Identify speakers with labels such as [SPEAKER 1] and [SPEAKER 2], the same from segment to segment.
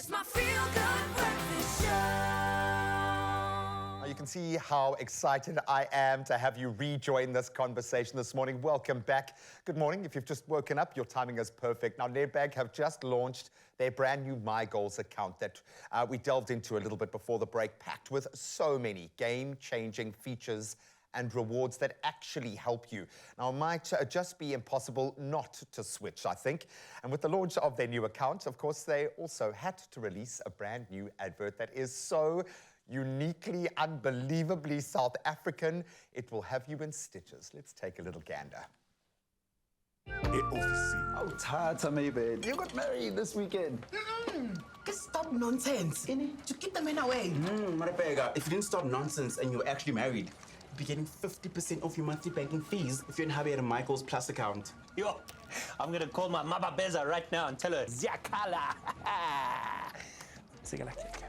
[SPEAKER 1] It's my feel-good breakfast show.
[SPEAKER 2] You can see how excited I am to have you rejoin this conversation this morning. Welcome back. Good morning. If you've just woken up, your timing is perfect. Now, Nedbank have just launched their brand new My Goals account that we delved into a little bit before the break, packed with so many game-changing features and rewards that actually help you. Now, it might just be impossible not to switch, I think. And with the launch of their new account, of course, they also had to release a brand new advert that is so uniquely, unbelievably South African, it will have you in stitches. Let's take a little gander.
[SPEAKER 3] eOfisini.
[SPEAKER 4] Oh, Tata, maybe. You got married this weekend.
[SPEAKER 5] Stop nonsense. To keep the men away.
[SPEAKER 3] Marapega, if you didn't stop nonsense and you were actually married, you'd be getting 50% off your monthly banking fees if you didn't have a Michael's Plus account.
[SPEAKER 6] Yo, I'm gonna call my Mama Beza right now and tell her, Ziakala. Sing it like that.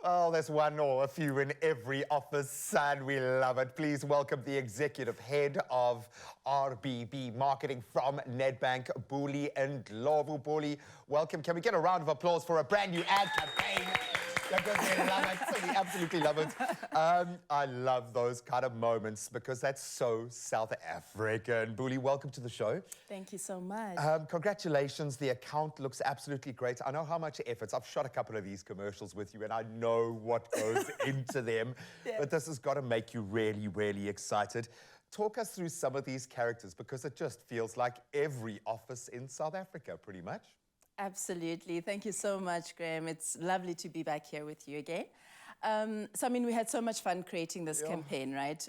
[SPEAKER 2] Oh, there's one or a few in every office, and we love it. Please welcome the executive head of RBB Marketing from Nedbank, Buli and Ndlovu. Buli, welcome. Can we get a round of applause for a brand new ad campaign? Because we love it. We absolutely love it. I love those kind of moments because that's so South African. Buli, welcome to the show.
[SPEAKER 7] Thank you so much.
[SPEAKER 2] Congratulations. The account looks absolutely great. I know how much effort. I've shot a couple of these commercials with you, and I know what goes into them.
[SPEAKER 7] Yeah.
[SPEAKER 2] But this has got to make you really, really excited. Talk us through some of these characters because it just feels like every office in South Africa, pretty much.
[SPEAKER 7] Absolutely. Thank you so much, Graham. It's lovely to be back here with you again. So, I mean, we had so much fun creating this campaign, right?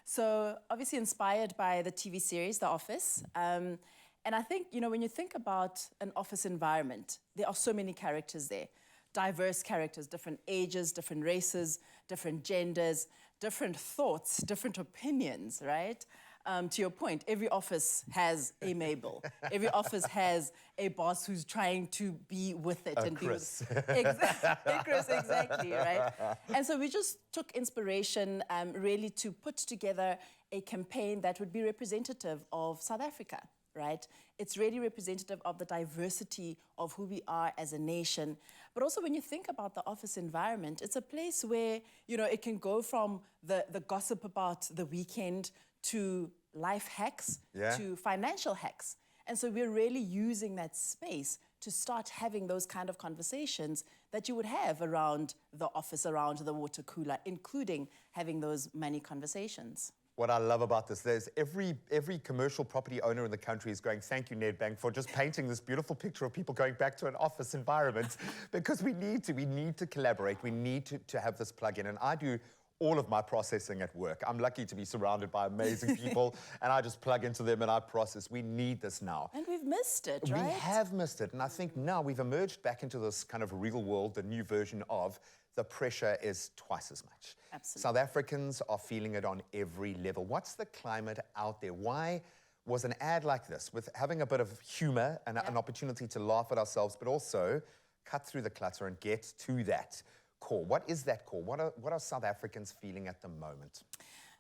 [SPEAKER 7] So, obviously inspired by the TV series, The Office. And I think, you know, when you think about an office environment, there are so many characters there. Diverse characters, different ages, different races, different genders, different thoughts, different opinions, right? To your point, every office has a Mabel. Every office has a boss who's trying to be with it and
[SPEAKER 2] Chris.
[SPEAKER 7] be with it. Exactly, Chris, exactly, right? And so we just took inspiration really to put together a campaign that would be representative of South Africa, right? It's really representative of the diversity of who we are as a nation. But also when you think about the office environment, it's a place where, you know, it can go from the gossip about the weekend to life hacks, to financial hacks. And so we're really using that space to start having those kind of conversations that you would have around the office, around the water cooler, including having those money conversations.
[SPEAKER 2] What I love about this, there's every commercial property owner in the country is going, thank you, Nedbank, for just painting this beautiful picture of people going back to an office environment because we need to collaborate. We need to have this plug-in. And I do all of my processing at work. I'm lucky to be surrounded by amazing people, and I just plug into them and I process. We need this now.
[SPEAKER 7] And we've missed it, right?
[SPEAKER 2] We have missed it, and I think now we've emerged back into this kind of real world, the new version of the pressure is twice as much.
[SPEAKER 7] Absolutely.
[SPEAKER 2] South Africans are feeling it on every level. What's the climate out there? Why was an ad like this, with having a bit of humor and an opportunity to laugh at ourselves, but also cut through the clutter and get to that core? What is that core? What are South Africans feeling at the moment?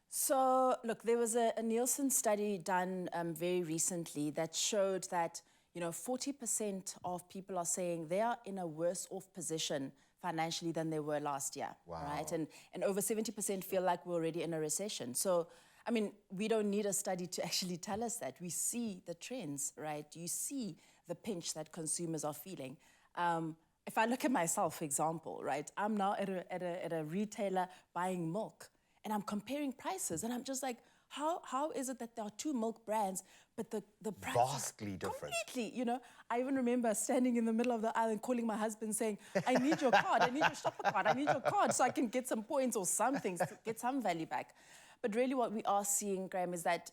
[SPEAKER 7] So, look, there was a Nielsen study done very recently that showed that, you know, 40% of people are saying they are in a worse off position financially than they were last year, right? And over 70% feel like we're already in a recession. So, I mean, we don't need a study to actually tell us that. We see the trends, right? You see the pinch that consumers are feeling. If I look at myself, for example, right, I'm now at a retailer buying milk, and I'm comparing prices, and I'm just like, how is it that there are two milk brands, but the price
[SPEAKER 2] Vastly
[SPEAKER 7] is
[SPEAKER 2] different.
[SPEAKER 7] completely, you know? I even remember standing in the middle of the aisle and calling my husband saying, I need your card, I need your shopper card, I need your card so I can get some points or something, get some value back. But really what we are seeing, Graham, is that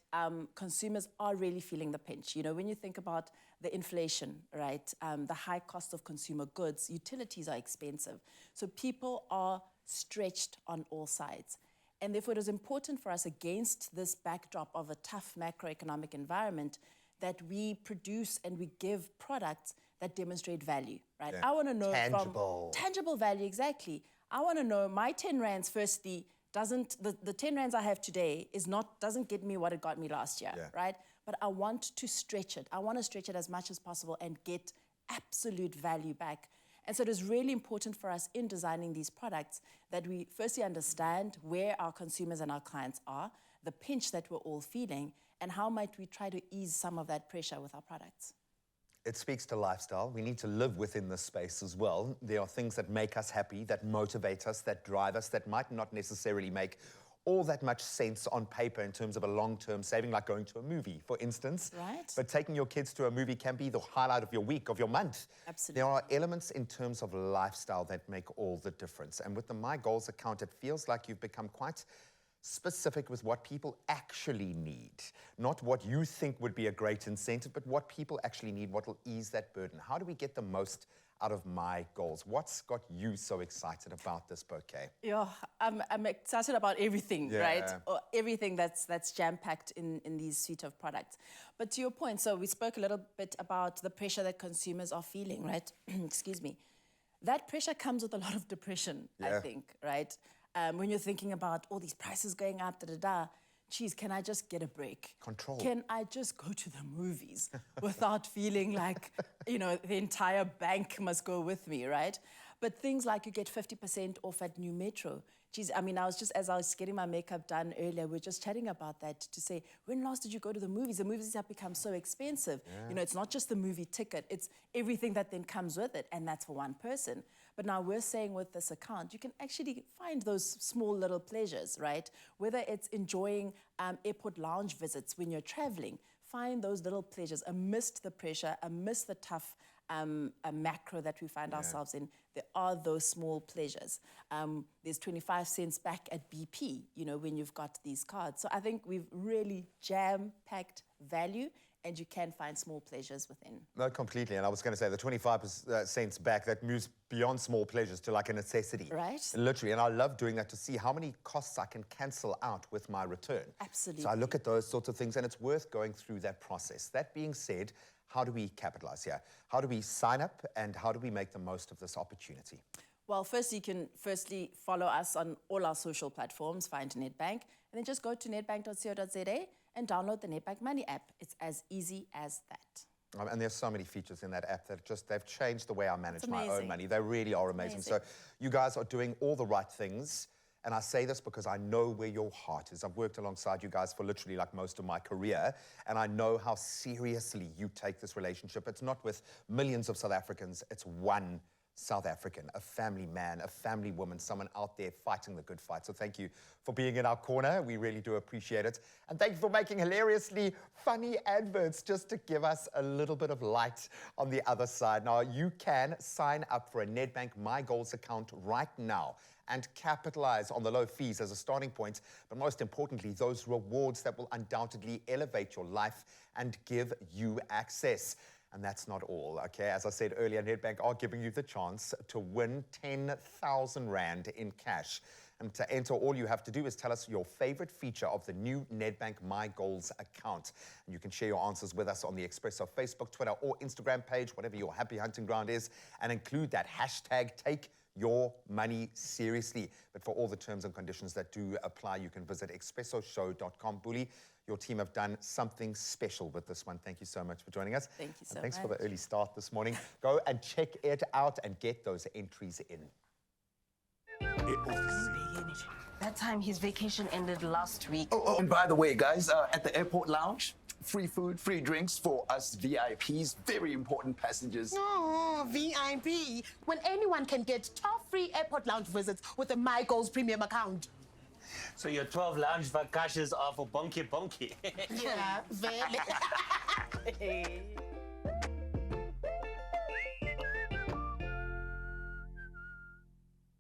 [SPEAKER 7] consumers are really feeling the pinch. You know, when you think about the inflation, right, the high cost of consumer goods, utilities are expensive. So people are stretched on all sides. And therefore, it is important for us, against this backdrop of a tough macroeconomic environment, that we produce and we give products that demonstrate value, right? I want to know
[SPEAKER 2] tangible
[SPEAKER 7] value, exactly. I want to know my 10 rands, firstly, the 10 rands I have today doesn't get me what it got me last year, right? But I want to stretch it. I want to stretch it as much as possible and get absolute value back. And so it is really important for us in designing these products that we firstly understand where our consumers and our clients are, the pinch that we're all feeling, and how might we try to ease some of that pressure with our products.
[SPEAKER 2] It speaks to lifestyle. We need to live within this space as well. There are things that make us happy, that motivate us, that drive us, that might not necessarily make all that much sense on paper in terms of a long-term saving, like going to a movie, for instance.
[SPEAKER 7] Right.
[SPEAKER 2] But taking your kids to a movie can be the highlight of your week, of your month.
[SPEAKER 7] Absolutely.
[SPEAKER 2] There are elements in terms of lifestyle that make all the difference. And with the My Goals account, it feels like you've become quite specific with what people actually need. Not what you think would be a great incentive, but what people actually need, what will ease that burden. How do we get the most out of My Goals? What's got you so excited about this bouquet?
[SPEAKER 7] Yeah, I'm excited about everything, right? Or everything that's jam-packed in these suite of products. But to your point, so we spoke a little bit about the pressure that consumers are feeling, right? Excuse me. That pressure comes with a lot of depression, I think, right? When you're thinking about all these prices going up, geez, can I just get a break?
[SPEAKER 2] Control.
[SPEAKER 7] Can I just go to the movies without feeling like, the entire bank must go with me, right? But things like you get 50% off at New Metro. Geez, I mean, as I was getting my makeup done earlier, we were just chatting about that to say, when last did you go to the movies? The movies have become so expensive. It's not just the movie ticket, it's everything that then comes with it, and that's for one person. But now we're saying with this account, you can actually find those small little pleasures, right? Whether it's enjoying airport lounge visits when you're traveling, find those little pleasures amidst the pressure, amidst the tough macro that we find ourselves in. There are those small pleasures. There's 25 cents back at BP, when you've got these cards. So I think we've really jam-packed value, and you can find small pleasures within.
[SPEAKER 2] No, completely. And I was going to say the 25 cents back, that moves beyond small pleasures to like a necessity.
[SPEAKER 7] Right.
[SPEAKER 2] Literally. And I love doing that to see how many costs I can cancel out with my return.
[SPEAKER 7] Absolutely.
[SPEAKER 2] So I look at those sorts of things, and it's worth going through that process. That being said, how do we capitalize here? How do we sign up, and how do we make the most of this opportunity?
[SPEAKER 7] Well, first, you can follow us on all our social platforms, find Nedbank, and then just go to nedbank.co.za and download the Nedbank Money app. It's as easy as that.
[SPEAKER 2] And there's so many features in that app that they've changed the way I manage my own
[SPEAKER 7] amazing.
[SPEAKER 2] money. They really are amazing. So you guys are doing all the right things. And I say this because I know where your heart is. I've worked alongside you guys for literally like most of my career, and I know how seriously you take this relationship. It's not with millions of South Africans, it's one South African, a family man, a family woman, someone out there fighting the good fight. So thank you for being in our corner. We really do appreciate it. And thank you for making hilariously funny adverts just to give us a little bit of light on the other side. Now, you can sign up for a Nedbank My Goals account right now and capitalize on the low fees as a starting point, but most importantly, those rewards that will undoubtedly elevate your life and give you access. And that's not all, okay? As I said earlier, Nedbank are giving you the chance to win 10,000 Rand in cash. And to enter, all you have to do is tell us your favorite feature of the new Nedbank My Goals account. And you can share your answers with us on the Expresso Facebook, Twitter, or Instagram page, whatever your happy hunting ground is, and include that hashtag Take Your Money Seriously. But for all the terms and conditions that do apply, you can visit expressoshow.com. Bully, your team have done something special with this one. Thank you so much for joining us.
[SPEAKER 7] Thank you so much.
[SPEAKER 2] Thanks for the early start this morning. Go and check it out and get those entries in.
[SPEAKER 8] That time his vacation ended last week.
[SPEAKER 4] Oh, and by the way, guys, at the airport lounge, free food, free drinks for us VIPs, very important passengers.
[SPEAKER 5] Oh, VIP. When anyone can get 12 free airport lounge visits with a My Goals premium account.
[SPEAKER 6] So your 12 lounge vacations are for bonky bonky.
[SPEAKER 5] Yeah, very.